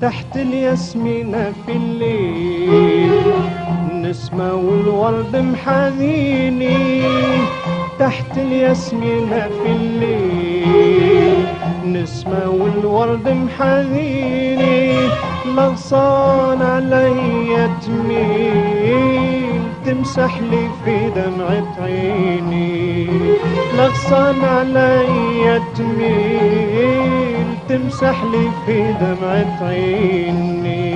تحت الياسمينة في الليل نسمة والورد محاذيني، تحت الياسمينة في الليل نسمة والورد محاذيني، لغصان علي تميل تمسح لي في دمعة عيني، لغصان علي تميل تمسح لي في دمعة عيني.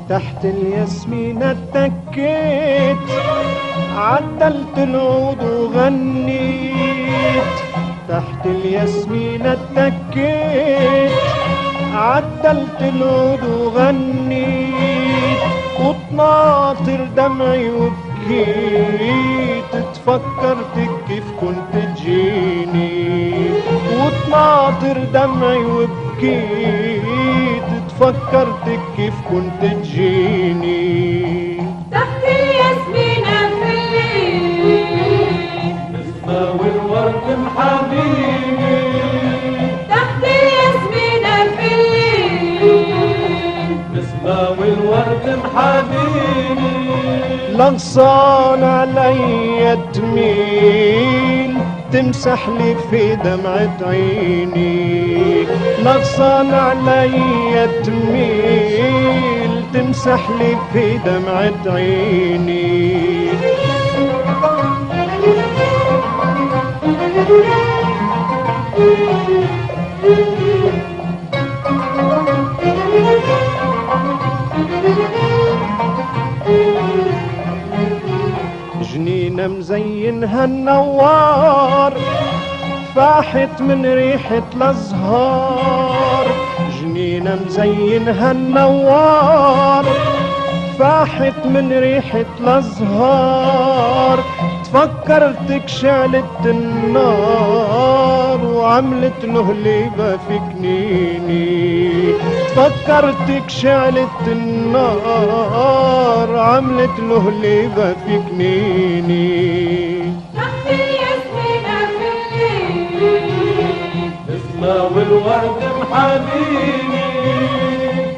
تحت الياسمينة اتكيت عدلت العود وغنيت، تحت الياسمينة اتكيت عدلت العود وغنيت، وطناطر دمعي وبكيت تفكرتك كيف كنت تجيني، وطناطر دمعي وبكيت تفكرتك كيف كنت تجيني. تحت الياسمينة في الليل نسمة والورد محابيني، تحت الياسمينة في الليل نسمة والورد محابيني، لغصان علي تميل تمسح لي في دمعة عيني، لغصان علي تميل تمسح لي في دمعة عيني. جنينة مزينها النوار فاحت من ريحة الأزهار، جنينة مزينها النوار فاحت من ريحة الأزهار، تفكرتك شعلت النار وعملت له ليبة في كنيني، تفكرتك شعلت النار عملت له ليبة في كنيني. تحت الياسمينة في الليل نسمة والورد محابيني،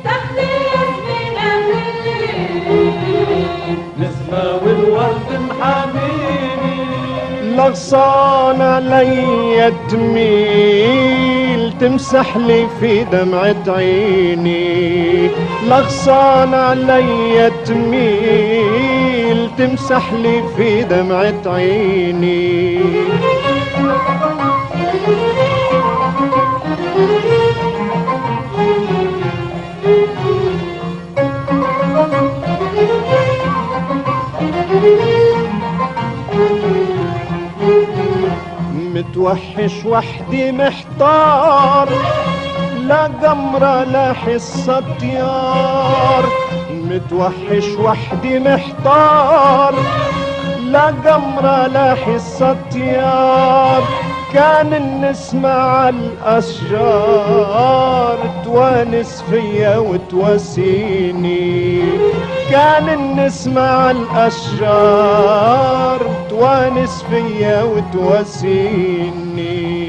تحت الياسمينة في الليل نسمة والورد محابيني، لغصان علي تميل تمسح لي في دمعة عيني، لغصان علي تميل تمسح لي في دمعة عيني. متوحش وحدي محتار لا قمرة لا حصة طيار، متوحش وحدي محتار لا قمرة لا حصة طيار، كان النسمة على الأشجار توانس فيا وتواسيني، كان النسمة على الأشجار توانس فيا وتواسيني.